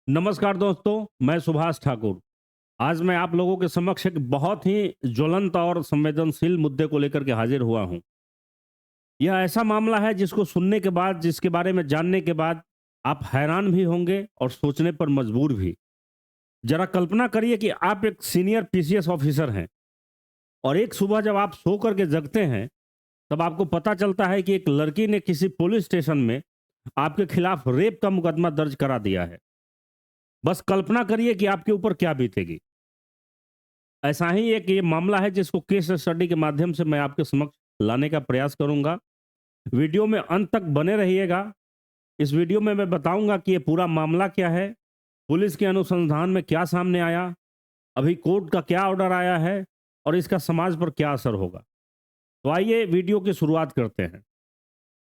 नमस्कार दोस्तों, मैं सुभाष ठाकुर। आज मैं आप लोगों के समक्ष एक बहुत ही ज्वलंत और संवेदनशील मुद्दे को लेकर के हाजिर हुआ हूँ। यह ऐसा मामला है जिसको सुनने के बाद, जिसके बारे में जानने के बाद आप हैरान भी होंगे और सोचने पर मजबूर भी। जरा कल्पना करिए कि आप एक सीनियर पीसीएस ऑफिसर हैं और एक सुबह जब आप सो करके जगते हैं, तब आपको पता चलता है कि एक लड़की ने किसी पुलिस स्टेशन में आपके खिलाफ रेप का मुकदमा दर्ज करा दिया है। बस कल्पना करिए कि आपके ऊपर क्या बीतेगी। ऐसा ही एक ये मामला है जिसको केस स्टडी के माध्यम से मैं आपके समक्ष लाने का प्रयास करूंगा। वीडियो में अंत तक बने रहिएगा। इस वीडियो में मैं बताऊंगा कि ये पूरा मामला क्या है, पुलिस के अनुसंधान में क्या सामने आया, अभी कोर्ट का क्या ऑर्डर आया है और इसका समाज पर क्या असर होगा। तो आइए वीडियो की शुरुआत करते हैं।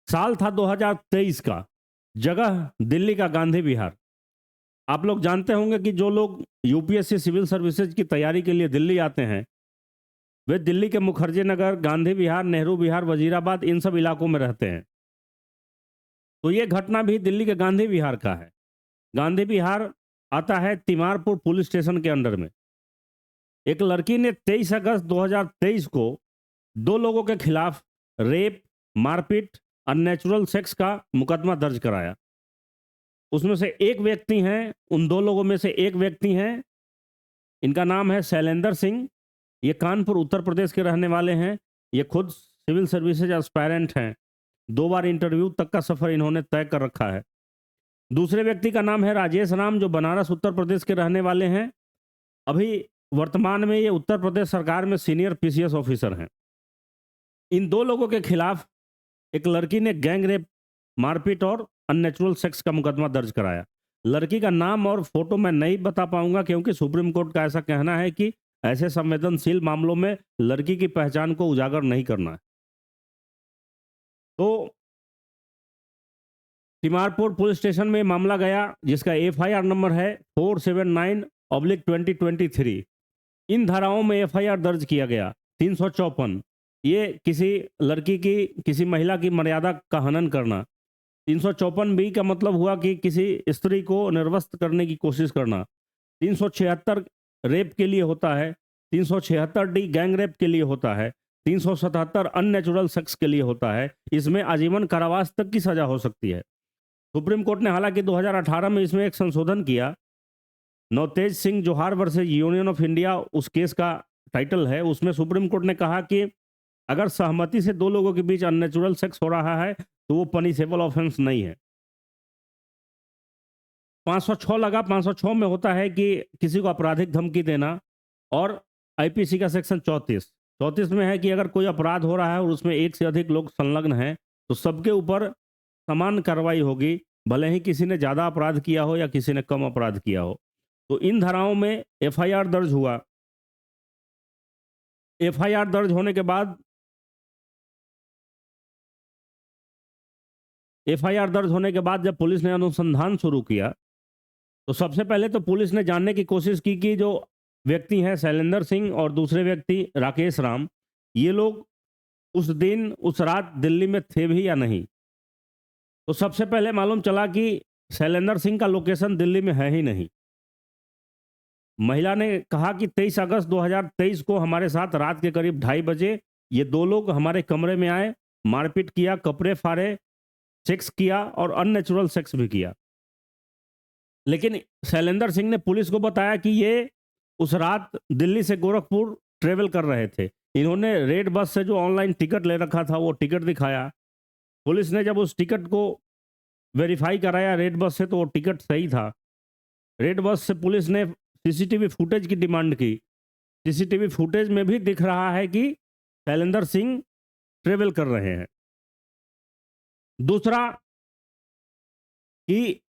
साल था 2023 का, जगह दिल्ली का गांधी विहार। आप लोग जानते होंगे कि जो लोग यूपीएससी सिविल सर्विसेज की तैयारी के लिए दिल्ली आते हैं, वे दिल्ली के मुखर्जी नगर, गांधी विहार, नेहरू विहार, वजीराबाद इन सब इलाकों में रहते हैं। तो ये घटना भी दिल्ली के गांधी विहार का है। गांधी विहार आता है तिमारपुर पुलिस स्टेशन के अंडर में। एक लड़की ने 23 अगस्त 2023 को दो लोगों के खिलाफ रेप, मारपीट, अननेचुरल सेक्स का मुकदमा दर्ज कराया। उसमें से एक व्यक्ति हैं, उन दो लोगों में से एक व्यक्ति हैं, इनका नाम है शैलेंद्र सिंह। ये कानपुर उत्तर प्रदेश के रहने वाले हैं। ये खुद सिविल सर्विसेज एस्पायरेंट हैं। 2 बार इंटरव्यू तक का सफर इन्होंने तय कर रखा है। दूसरे व्यक्ति का नाम है राजेश राम, जो बनारस उत्तर प्रदेश के रहने वाले हैं। अभी वर्तमान में ये उत्तर प्रदेश सरकार में सीनियर पीसीएस ऑफिसर हैं। इन दो लोगों के खिलाफ एक लड़की ने गैंग रेप, मारपीट और अननेचुरल सेक्स का मुकदमा दर्ज कराया। लड़की का नाम और फोटो मैं नहीं बता पाऊंगा क्योंकि सुप्रीम कोर्ट का ऐसा कहना है कि ऐसे संवेदनशील मामलों में लड़की की पहचान को उजागर नहीं करना है। तो तिमारपुर पुलिस स्टेशन में मामला गया, जिसका एफआईआर नंबर है 479/2023। इन धाराओं में एफआईआर दर्ज किया गया 354, ये किसी लड़की की, किसी महिला की मर्यादा का हनन करना। 354 बी का मतलब हुआ कि किसी स्त्री को निर्वस्त्र करने की कोशिश करना। 376 रेप के लिए होता है। 376 डी गैंग रेप के लिए होता है। 377 अननेचुरल सेक्स के लिए होता है। इसमें आजीवन कारावास तक की सजा हो सकती है। सुप्रीम कोर्ट ने हालांकि 2018 में इसमें एक संशोधन किया। नवतेज सिंह जोहार वर्सेज यूनियन ऑफ इंडिया उस केस का टाइटल है। उसमें सुप्रीम कोर्ट ने कहा कि अगर सहमति से दो लोगों के बीच अननेचुरल सेक्स हो रहा है तो वो पनिशेबल ऑफेंस नहीं है। 506 लगा। 506 में होता है कि किसी को आपराधिक धमकी देना, और आईपीसी का सेक्शन 34 में है कि अगर कोई अपराध हो रहा है और उसमें एक से अधिक लोग संलग्न हैं तो सबके ऊपर समान कार्रवाई होगी, भले ही किसी ने ज़्यादा अपराध किया हो या किसी ने कम अपराध किया हो। तो इन धाराओं में एफआईआर दर्ज हुआ। एफआईआर दर्ज होने के बाद जब पुलिस ने अनुसंधान शुरू किया तो सबसे पहले तो पुलिस ने जानने की कोशिश की कि जो व्यक्ति हैं शैलेंद्र सिंह और दूसरे व्यक्ति राकेश राम, ये लोग उस दिन, उस रात दिल्ली में थे भी या नहीं। तो सबसे पहले मालूम चला कि शैलेंद्र सिंह का लोकेशन दिल्ली में है ही नहीं। महिला ने कहा कि 23 अगस्त 2023 को हमारे साथ रात के करीब 2:30 बजे ये दो लोग हमारे कमरे में आए, मारपीट किया, कपड़े फाड़े, सेक्स किया और अननेचुरल सेक्स भी किया। लेकिन शैलेंद्र सिंह ने पुलिस को बताया कि ये उस रात दिल्ली से गोरखपुर ट्रेवल कर रहे थे। इन्होंने रेड बस से जो ऑनलाइन टिकट ले रखा था वो टिकट दिखाया। पुलिस ने जब उस टिकट को वेरीफाई कराया रेड बस से तो वो टिकट सही था। रेड बस से पुलिस ने सीसीटीवी फुटेज की डिमांड की। सीसीटीवी फुटेज में भी दिख रहा है कि शैलेंद्र सिंह ट्रेवल कर रहे हैं। दूसरा कि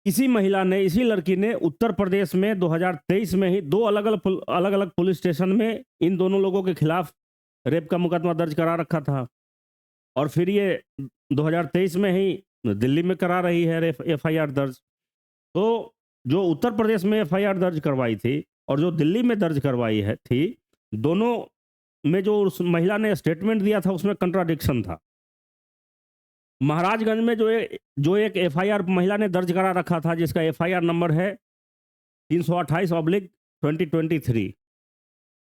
इसी महिला ने, इसी लड़की ने उत्तर प्रदेश में 2023 में ही दो अलग अलग पुलिस स्टेशन में इन दोनों लोगों के खिलाफ रेप का मुकदमा दर्ज करा रखा था, और फिर ये 2023 में ही दिल्ली में करा रही है एफआईआर दर्ज। तो जो उत्तर प्रदेश में एफआईआर दर्ज करवाई थी और जो दिल्ली में दर्ज करवाई है थी, दोनों में जो उस महिला ने स्टेटमेंट दिया था उसमें कंट्राडिक्शन था। महाराजगंज में जो एक एफआईआर महिला ने दर्ज करा रखा था, जिसका एफआईआर नंबर है 328/2023।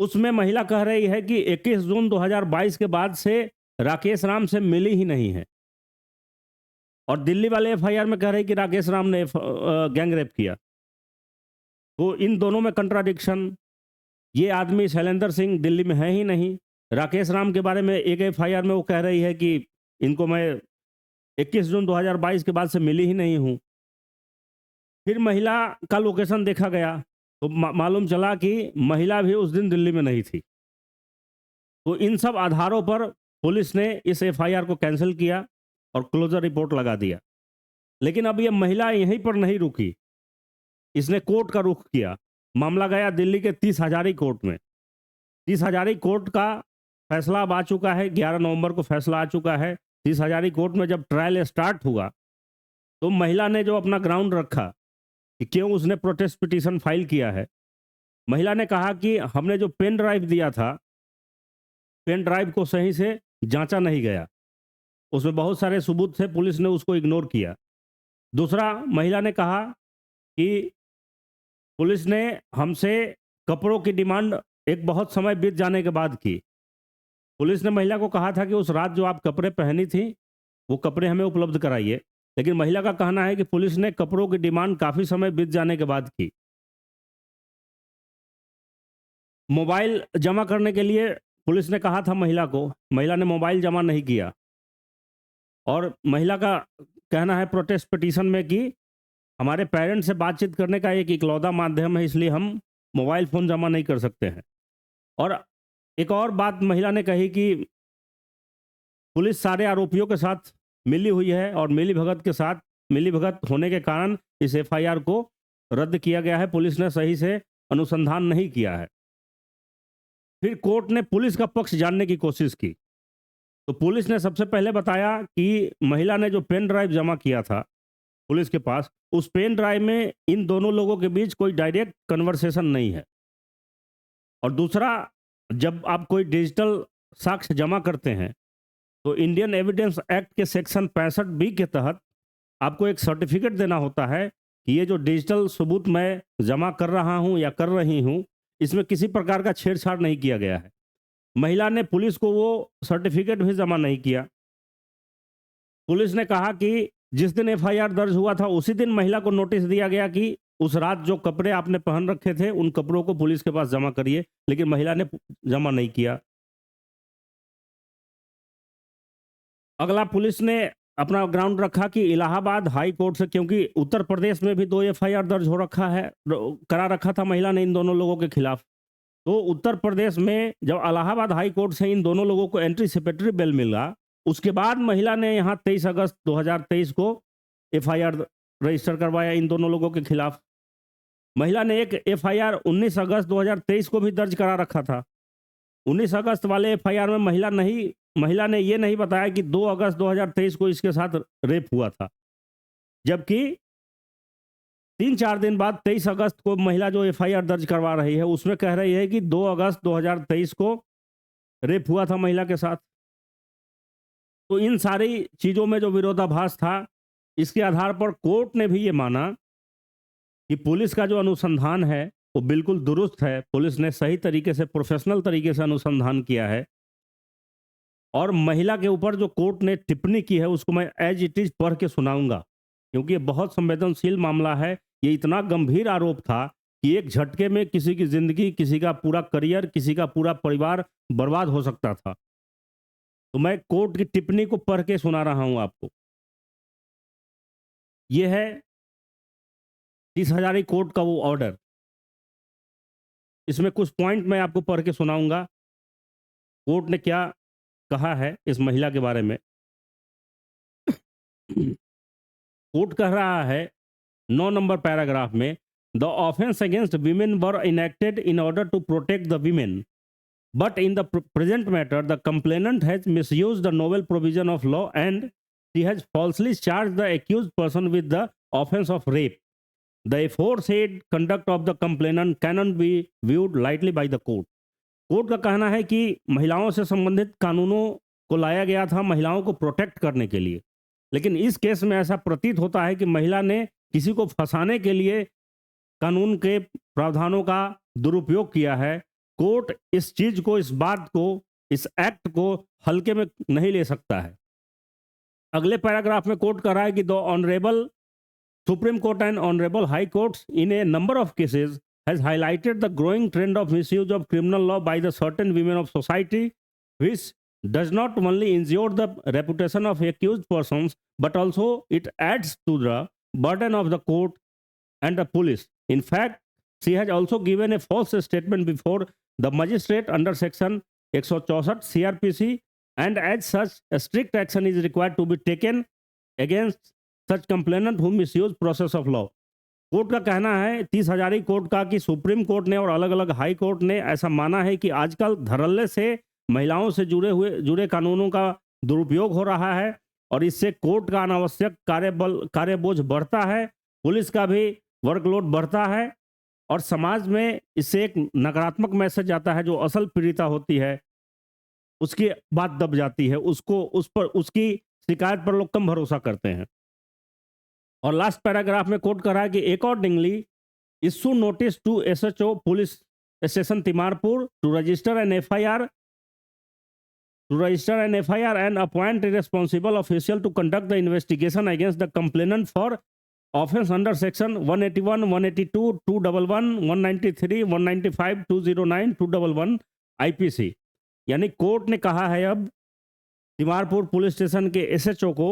उसमें महिला कह रही है कि 21 जून 2022 के बाद से राकेश राम से मिली ही नहीं है, और दिल्ली वाले एफआईआर में कह रहे हैं कि राकेश राम ने गैंग रेप किया। तो इन दोनों में कंट्राडिक्शन। ये आदमी शैलेंद्र सिंह दिल्ली में है ही नहीं। राकेश राम के बारे में एक एफआईआर में वो कह रही है कि इनको मैं 21 जून 2022 के बाद से मिली ही नहीं हूँ। फिर महिला का लोकेशन देखा गया तो मालूम चला कि महिला भी उस दिन दिल्ली में नहीं थी। तो इन सब आधारों पर पुलिस ने इस एफआईआर को कैंसिल किया और क्लोजर रिपोर्ट लगा दिया। लेकिन अब ये महिला यहीं पर नहीं रुकी, इसने कोर्ट का रुख किया। मामला गया दिल्ली के 30 हजारी कोर्ट में। 30 हजारी कोर्ट का फैसला अब आ चुका है, 11 नवंबर को फैसला आ चुका है। 30 हजारी कोर्ट में जब ट्रायल स्टार्ट हुआ तो महिला ने जो अपना ग्राउंड रखा कि क्यों उसने प्रोटेस्ट पिटीशन फाइल किया है, महिला ने कहा कि हमने जो पेन ड्राइव दिया था, पेन ड्राइव को सही से जांचा नहीं गया, उसमें बहुत सारे सबूत थे, पुलिस ने उसको इग्नोर किया। दूसरा, महिला ने कहा कि पुलिस ने हमसे कपड़ों की डिमांड एक बहुत समय बीत जाने के बाद की। पुलिस ने महिला को कहा था कि उस रात जो आप कपड़े पहनी थी वो कपड़े हमें उपलब्ध कराइए, लेकिन महिला का कहना है कि पुलिस ने कपड़ों की डिमांड काफ़ी समय बीत जाने के बाद की। मोबाइल जमा करने के लिए पुलिस ने कहा था महिला को, महिला ने मोबाइल जमा नहीं किया। और महिला का कहना है प्रोटेस्ट पिटीशन में कि हमारे पेरेंट्स से बातचीत करने का एक इकलौता माध्यम है, इसलिए हम मोबाइल फ़ोन जमा नहीं कर सकते हैं। और एक और बात महिला ने कही कि पुलिस सारे आरोपियों के साथ मिली हुई है और मिलीभगत होने के कारण इस एफआईआर को रद्द किया गया है, पुलिस ने सही से अनुसंधान नहीं किया है। फिर कोर्ट ने पुलिस का पक्ष जानने की कोशिश की तो पुलिस ने सबसे पहले बताया कि महिला ने जो पेन ड्राइव जमा किया था पुलिस के पास, उस पेन ड्राइव में इन दोनों लोगों के बीच कोई डायरेक्ट कन्वर्सेशन नहीं है। और दूसरा, जब आप कोई डिजिटल साक्ष्य जमा करते हैं तो इंडियन एविडेंस एक्ट के सेक्शन 65 बी के तहत आपको एक सर्टिफिकेट देना होता है कि ये जो डिजिटल सबूत मैं जमा कर रहा हूँ या कर रही हूँ, इसमें किसी प्रकार का छेड़छाड़ नहीं किया गया है। महिला ने पुलिस को वो सर्टिफिकेट भी जमा नहीं किया। पुलिस ने कहा कि जिस दिन एफआईआर दर्ज हुआ था उसी दिन महिला को नोटिस दिया गया कि उस रात जो कपड़े आपने पहन रखे थे उन कपड़ों को पुलिस के पास जमा करिए, लेकिन महिला ने जमा नहीं किया। अगला, पुलिस ने अपना ग्राउंड रखा कि इलाहाबाद हाई कोर्ट से, क्योंकि उत्तर प्रदेश में भी 2 एफआईआर दर्ज हो रखा है, करा रखा था महिला ने इन दोनों लोगों के खिलाफ। तो उत्तर प्रदेश में जब इलाहाबाद हाई कोर्ट से इन दोनों लोगों को एंटीसिपेटरी बेल मिला, उसके बाद महिला ने यहाँ 23 अगस्त 2023 को एफआईआर रजिस्टर करवाया इन दोनों लोगों के खिलाफ। महिला ने एक एफआईआर 19 अगस्त 2023 को भी दर्ज करा रखा था। 19 अगस्त वाले एफआईआर में महिला ने ये नहीं बताया कि 2 अगस्त 2023 को इसके साथ रेप हुआ था, जबकि 3-4 दिन बाद 23 अगस्त को महिला जो एफआईआर दर्ज करवा रही है उसमें कह रही है कि 2 अगस्त 2023 को रेप हुआ था महिला के साथ। तो इन सारी चीज़ों में जो विरोधाभास था, इसके आधार पर कोर्ट ने भी ये माना कि पुलिस का जो अनुसंधान है वो बिल्कुल दुरुस्त है, पुलिस ने सही तरीके से, प्रोफेशनल तरीके से अनुसंधान किया है। और महिला के ऊपर जो कोर्ट ने टिप्पणी की है उसको मैं एज इट इज पढ़ के सुनाऊंगा, क्योंकि ये बहुत संवेदनशील मामला है। ये इतना गंभीर आरोप था कि एक झटके में किसी की जिंदगी, किसी का पूरा करियर, किसी का पूरा परिवार बर्बाद हो सकता था। तो मैं कोर्ट की टिप्पणी को पढ़ के सुना रहा हूं आपको। ये है 30 हजारी कोर्ट का वो ऑर्डर। इसमें कुछ पॉइंट मैं आपको पढ़ के सुनाऊंगा, कोर्ट ने क्या कहा है इस महिला के बारे में। कोर्ट कह रहा है 9 नंबर पैराग्राफ में, the offence against women were enacted in order to protect the women, but in the present matter the complainant has misused the novel provision of law and she has falsely charged the accused person with the offence of rape. The aforesaid conduct of the complainant cannot be viewed lightly by the court. Court का कहना है कि महिलाओं से संबंधित कानूनों को लाया गया था महिलाओं को प्रोटेक्ट करने के लिए, लेकिन इस केस में ऐसा प्रतीत होता है कि महिला ने किसी को फंसाने के लिए कानून के प्रावधानों का दुरुपयोग किया है, कोर्ट इस चीज को, इस बात को, इस एक्ट को हल्के में नहीं ले सकता है। अगले पैराग्राफ में कोर्ट कर रहा है कि the honourable supreme court and honourable high courts in A number of cases has highlighted the growing trend of misuse of criminal law by the certain women of society, which does not only injure the reputation of accused persons, but also it adds to the burden of the court and the police. In fact, she has also given a false statement before the magistrate under section 164 CRPC, and as such, a strict action is required to be taken against such complainant who misuse process of law. Court का कहना है 30 Hazari court का कि supreme court ने और अलग अलग high court ने ऐसा माना है कि आजकल धड़ल्ले से महिलाओं से जुड़े कानूनों का दुरुपयोग हो रहा है और इससे कोर्ट का अनावश्यक कार्यबोझ बढ़ता है, पुलिस का भी वर्कलोड बढ़ता है और समाज में इससे एक नकारात्मक मैसेज आता है। जो असल पीड़िता होती है उसकी बात दब जाती है, उसकी शिकायत पर लोग कम भरोसा करते हैं। और लास्ट पैराग्राफ में कोट कर रहा है कि accordingly issue notice to SHO police station Timarpur to register an FIR and appoint a responsible official to conduct the investigation against the complainant for offence under section 181, 182, 211, 193, 195, 209, 211 IPC. यानी court ने कहा है अब तिमारपुर पुलिस स्टेशन के SHO को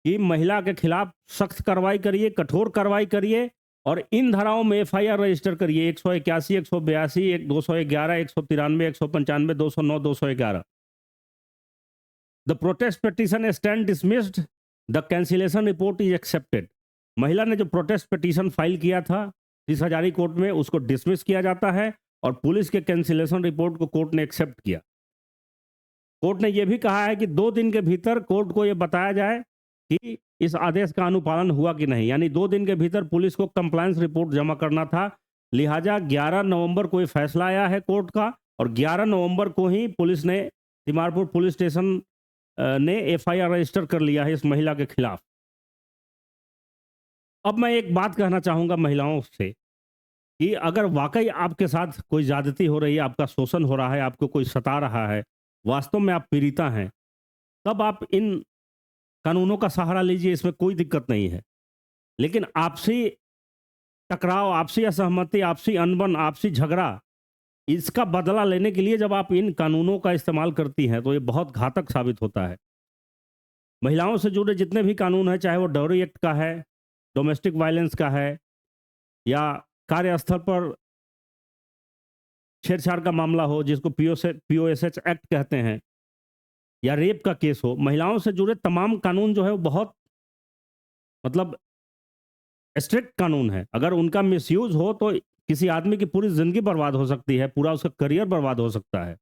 कि महिला के खिलाफ सख्त कार्रवाई करिए, कठोर कार्रवाई करिए और इन धाराओं में एफआईआर रजिस्टर करिए 181, 182, 211, 193, 195, 209, 211। The protest petition stand dismissed, the cancellation report is accepted. महिला ने जो प्रोटेस्ट पिटीशन फाइल किया था 30 हजारी कोर्ट में, उसको डिसमिस किया जाता है और पुलिस के कैंसिलेशन रिपोर्ट को कोर्ट ने एक्सेप्ट किया। कोर्ट ने यह भी कहा है कि 2 दिन के भीतर कोर्ट को यह बताया जाए कि इस आदेश का अनुपालन हुआ कि नहीं। यानी 2 दिन के भीतर पुलिस को कंप्लायंस रिपोर्ट जमा करना था। लिहाजा 11 नवंबर को ये फैसला आया है कोर्ट का और 11 नवंबर को ही पुलिस ने तिमारपुर पुलिस स्टेशन ने एफआईआर रजिस्टर कर लिया है इस महिला के खिलाफ। अब मैं एक बात कहना चाहूँगा महिलाओं से कि अगर वाकई आपके साथ कोई ज्यादती हो रही है, आपका शोषण हो रहा है, आपको कोई सता रहा है, वास्तव में आप पीड़िता हैं, तब आप इन कानूनों का सहारा लीजिए, इसमें कोई दिक्कत नहीं है। लेकिन आपसी टकराव, आपसी असहमति, आपसी अनबन, आपसी झगड़ा, इसका बदला लेने के लिए जब आप इन कानूनों का इस्तेमाल करती हैं तो ये बहुत घातक साबित होता है। महिलाओं से जुड़े जितने भी कानून हैं, चाहे वो डाउरी एक्ट का है, डोमेस्टिक वायलेंस का है या कार्यस्थल पर छेड़छाड़ का मामला हो जिसको पीओएसएच एक्ट कहते हैं, या रेप का केस हो, महिलाओं से जुड़े तमाम कानून जो है वो बहुत मतलब स्ट्रिक्ट कानून है। अगर उनका मिसयूज हो तो किसी आदमी की पूरी जिंदगी बर्बाद हो सकती है, पूरा उसका करियर बर्बाद हो सकता है।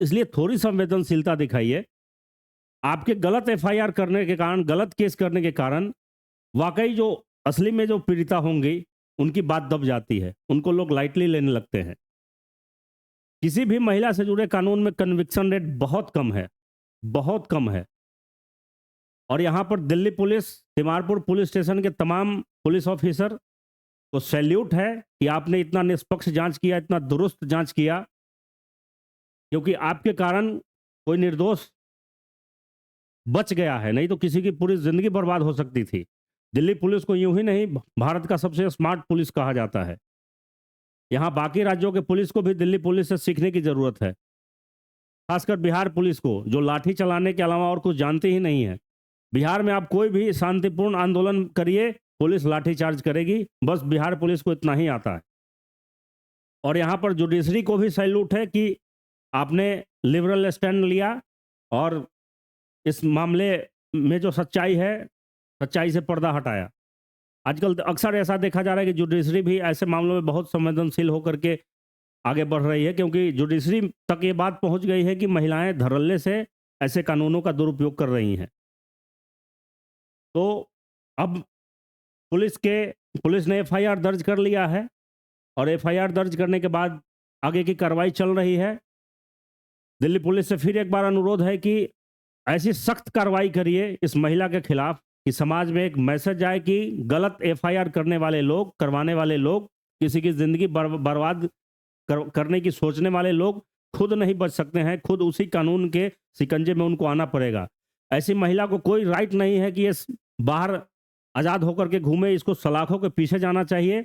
इसलिए थोड़ी संवेदनशीलता दिखाइए। आपके गलत एफआईआर करने के कारण, गलत केस करने के कारण वाकई जो असली में जो पीड़िता होंगी उनकी बात दब जाती है, उनको लोग लाइटली लेने लगते हैं। किसी भी महिला से जुड़े कानून में कन्विक्शन रेट बहुत कम है, बहुत कम है। और यहाँ पर Delhi police, Timarpur police station के तमाम पुलिस ऑफिसर को सैल्यूट है कि आपने इतना निष्पक्ष जांच किया, इतना दुरुस्त जांच किया, क्योंकि आपके कारण कोई निर्दोष बच गया है, नहीं तो किसी की पूरी जिंदगी बर्बाद हो सकती थी। दिल्ली पुलिस को यूं ही नहीं भारत का सबसे स्मार्ट पुलिस कहा जाता है। यहाँ बाकी राज्यों के पुलिस को भी दिल्ली पुलिस से सीखने की जरूरत है, खासकर बिहार पुलिस को, जो लाठी चलाने के अलावा और कुछ जानती ही नहीं है। बिहार में आप कोई भी शांतिपूर्ण आंदोलन करिए, पुलिस लाठीचार्ज करेगी, बस बिहार पुलिस को इतना ही आता है। और यहाँ पर जुडिशरी को भी सैल्यूट है कि आपने लिबरल स्टैंड लिया और इस मामले में जो सच्चाई है, सच्चाई से पर्दा हटाया। आजकल अक्सर ऐसा देखा जा रहा है कि जुडिशरी भी ऐसे मामलों में बहुत संवेदनशील होकर के आगे बढ़ रही है, क्योंकि जुडिशरी तक ये बात पहुंच गई है कि महिलाएं धड़ल्ले से ऐसे कानूनों का दुरुपयोग कर रही हैं। तो अब पुलिस ने एफआईआर दर्ज कर लिया है और एफआईआर दर्ज करने के बाद आगे की कार्रवाई चल रही है। दिल्ली पुलिस से फिर एक बार अनुरोध है कि ऐसी सख्त कार्रवाई करिए इस महिला के खिलाफ कि समाज में एक मैसेज जाए कि गलत एफआईआर करने वाले लोग, करवाने वाले लोग, किसी की ज़िंदगी बर्बाद करने की सोचने वाले लोग खुद नहीं बच सकते हैं, खुद उसी कानून के शिकंजे में उनको आना पड़ेगा। ऐसी महिला को कोई राइट नहीं है कि ये बाहर आज़ाद होकर के घूमे, इसको सलाखों के पीछे जाना चाहिए।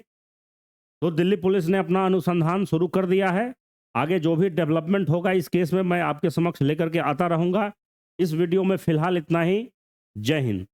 तो दिल्ली पुलिस ने अपना अनुसंधान शुरू कर दिया है। आगे जो भी डेवलपमेंट होगा इस केस में मैं आपके समक्ष लेकर के आता रहूँगा। इस वीडियो में फ़िलहाल इतना ही। जय हिंद।